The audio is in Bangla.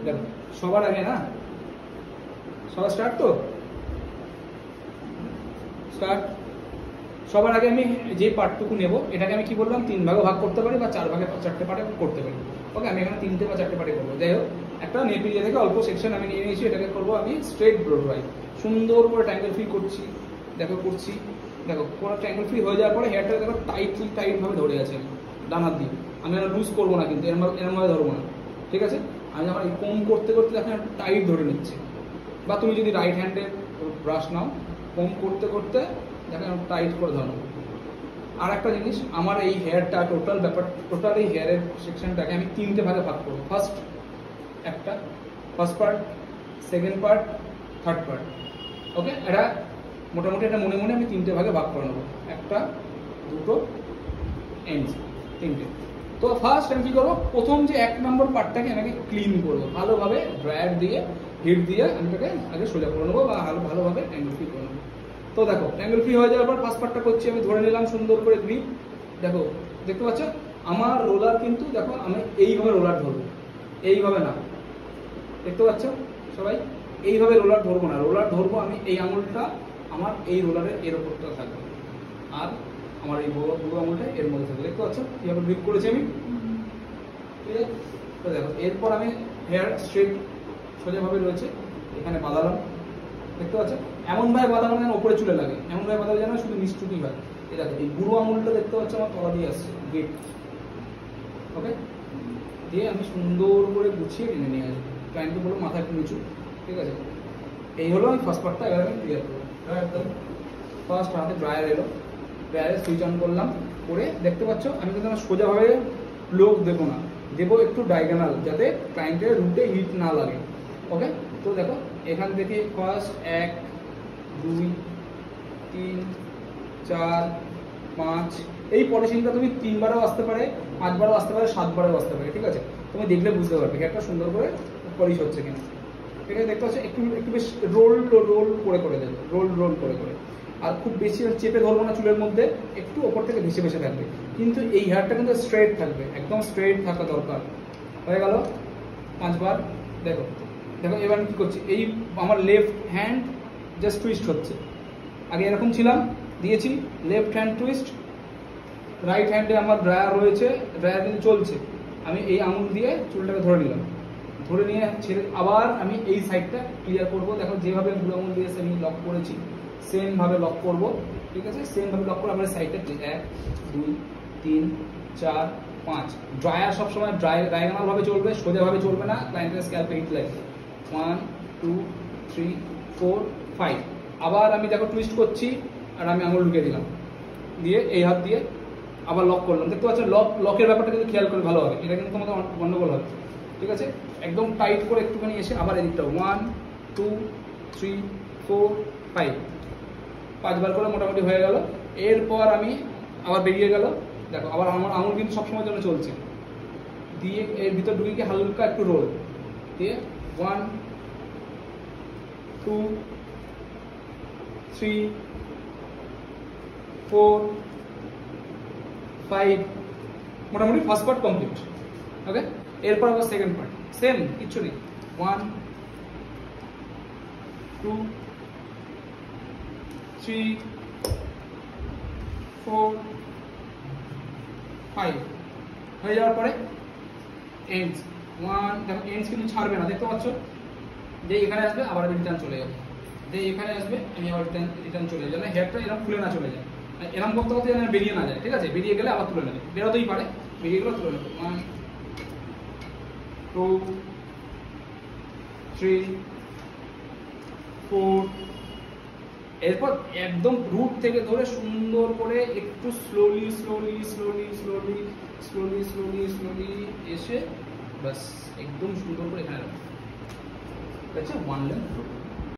দেখো সবার আগে না, সবার স্টার্ট তো স্টার্ট। সবার আগে আমি যে পার্টটুকু নেব এটাকে আমি কি বললাম 3 ভাগে ভাগ করতে পারি বা 4 ভাগে 4টে পার্টে করতে পারি। ওকে, আমি এখানে 3টে বা 4টে পার্টে করবো। যাই হোক, একটা নেট এরিয়া থেকে অল্প সেকশন আমি নিয়ে নিয়েছি, এটাকে করবো আমি স্ট্রেট ব্রো ড্রাই। সুন্দর করে ট্রায়াঙ্গেল ফ্রি করছি, দেখো করছি, দেখো পুরো ট্রায়াঙ্গেল ফ্রি হয়ে যাওয়ার পরে হেয়ারটা দেখো টাইট ভাবে ধরে আছে আমি ডান হাত দিয়ে। আমি আর লুজ করবো না, কিন্তু এরমভাবে ধরবো না, ঠিক আছে। আমি আমার এই কম করতে করতে দেখো টাইট ধরে নিচ্ছি, বা তুমি যদি রাইট হ্যান্ডে ব্রাশ নাও, কম করতে করতে দেখো টাইট করে ধরো। আর একটা জিনিস, আমার এই হেয়ারটা টোটাল এই হেয়ারের সেকশনটাকে আমি 3টে ভাগে ভাগ করবো। First part, second part, third part. Okay, এটা মোটামুটি এটা মনে মনে আমি 3টে ভাগে ভাগ করে নেবো, 1, 2 এন্ড 3টে। তো ফার্স্ট আমি কি করবো, প্রথম যে 1 নম্বর পার্টটাকে আমি ক্লিন করবো ভালোভাবে, ড্রায়ার দিয়ে হিট দিয়ে আমি এটাকে আগে সোজা করে নেবো বা ভালোভাবে ট্যাঙ্গেল ফ্রি করে নেবো। তো দেখো ট্যাঙ্গেল ফ্রি হয়ে যাওয়ার পর ফার্স্ট পার্টটা করছি, আমি ধরে নিলাম সুন্দর করে গ্রিপ। দেখো দেখতে পাচ্ছ আমার রোলার কিন্তু, দেখো আমি এইভাবে রোলার ধরবো, এইভাবে না, দেখতে পাচ্ছ সবাই, এইভাবে রোলার ধরবো না। রোলার ধরবো আমি এই আঙুলটা আমার এই রোলারের এর ওপরটা থাকবে, আর আমার এই বুড়ো আঙুলটা এর মধ্যে থাকবে। দেখতে পাচ্ছ কীভাবে গ্রিপ করেছি আমি, ঠিক আছে। তো দেখো এরপর আমি হেয়ার স্ট্রেট সোজাভাবে রয়েছে, এখানে বাঁধালাম, দেখতে পাচ্ছ এমনভাবে বাঁধানো যেন ওপরে চুলে লাগে, এমনভাবে বাঁধানো যেন শুধু নিচটুকুই হয়। এই দেখো এই বুড়ো আঙুলটা দেখতে পাচ্ছ আমার তলা দিয়ে আসছে গ্রিপ। ওকে, দিয়ে আমি সুন্দর করে গুছিয়ে টেনে নিয়ে আসবো, ক্লায়েন্টকে বলবো মাথা একটু নিচু, ঠিক আছে। এই হলো আমি ফার্স্ট পার্টটা, এবার আমি ক্লিয়ার করবো। একদম ফার্স্ট হাতে ড্রায়ার এলো, ড্রায়ারে সুইচ অন করলাম, করে দেখতে পাচ্ছ আমি কিন্তু আমার সোজাভাবে লোক দেবো না, দেবো একটু ডায়াগোনাল, যাতে ক্লায়েন্টের রুটে হিট না লাগে। ওকে, তো দেখো এখান থেকে ফার্স্ট 1, 2, 3, 4, 5, এই পলিশিংটা তুমি 3 বারও আসতে পারে, 5 বারও আসতে পারে, 7 বারও আসতে পারে, ঠিক আছে। তুমি দেখলে বুঝতে পারবে একটা সুন্দর করে পলিশ হচ্ছে কিনা, ঠিক আছে। দেখতে পাচ্ছ একটু বেশ রোল করে দেবে, রোল করে। আর খুব বেশি চেপে ধরবো না চুলের মধ্যে, একটু ওপর থেকে ভেসে থাকবে, কিন্তু এই হেয়ারটা কিন্তু স্ট্রেট থাকবে, একদম স্ট্রেট থাকা দরকার। হয়ে গেল 5 বার। দেখো এবার আমি কি করছি, এই আমার লেফট হ্যান্ড জাস্ট টুইস্ট হচ্ছে, আগে এরকম ছিলাম দিয়েছি, লেফট হ্যান্ড টুইস্ট, রাইট হ্যান্ডে আমার ড্রায়ার রয়েছে, ড্রায়ার কিন্তু চলছে, আমি এই আঙুল দিয়ে চুলটাকে ধরে নিলাম, ধরে নিয়ে ছেড়ে আবার আমি এই সাইডটা ক্লিয়ার করবো। দেখো যেভাবে বুড়ো আঙুল দিয়ে আমি লক করেছি সেম ভাবে লক করবো, ঠিক আছে। সেম ভাবে লক করে আমার সাইডটা 1, 2, 3, 4, 5। ড্রায়ার সবসময় ডায়াগোনাল ভাবে চলবে, সোজাভাবে চলবে না, ক্লায়েন্টের স্ক্যাল্পে হিট লাগবে। 1, 2, 3, 4, 5। আবার আমি দেখো টুইস্ট করছি, আর আমি আঙুল ঢুকিয়ে দিলাম, দিয়ে এই হাত দিয়ে আবার লক করলাম। দেখতে পাচ্ছ লকের ব্যাপারটা কিন্তু খেয়াল করে ভালো হবে, এটা কিন্তু তোমাদের গন্ডগোল হবে, ঠিক আছে। একদম টাইট করে একটুখানি এসে আবার এদিকটা 1, 2, 3, 4, 5, 5 বার করে মোটামুটি হয়ে গেল। এরপর আমি আবার বেরিয়ে গেল, দেখো আবার আমার আঙুল কিন্তু সবসময় জন্য চলছে, দিয়ে এর ভিতর ঢুকিয়ে হালকা একটু রোল দিয়ে 1, 2, 3, 4, 5, মোটামুটি ফার্স্ট পার্ট কমপ্লিট। ওকে, এরপর আবার সেকেন্ড পার্ট, সেম কিচ্ছু নেই, 1, 2, 3, 4, 5 হয়ে যাওয়ার পরে এন্ডস 1, দেখো এন্ডস কিন্তু ছাড়বে না, দেখতে পাচ্ছ, যে এখানে আসবে আবার রিটার্ন চলে যাবে, যে এখানে আসবে আমি আবার রিটার্ন চলে যাবে, হেয়ারটা এরকম খুলে না চলে যায়, এরকম করতে করতে যেন বেরিয়ে না যায়, ঠিক আছে। বেরিয়ে গেলে আবার তুলে নেবে, বেরোতেই পারে, বেরিয়ে গেলে তুলে নেবে। 1, 2, 3, 4। এরপর একদম রুট থেকে ধরে সুন্দর করে একটু স্লোলি এসে বাস একদম সুন্দর করে এখানে রাখবে, আচ্ছা 1 লেন্থ রুট।